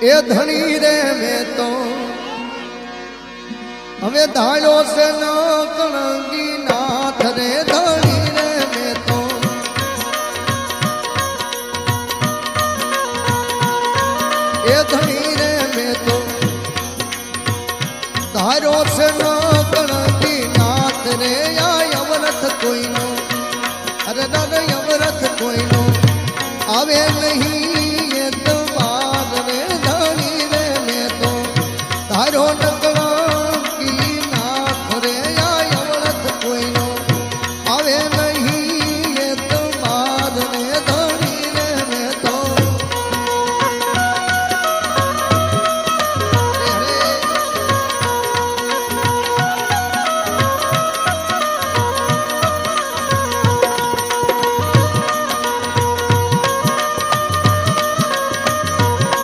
એ ધણી રે મેં તો હવે ધાળ્યો છે ન કણગી નાથ રે ધણી રે મેં તો એ ધણી રે મેં તો ધાર્યો છે ન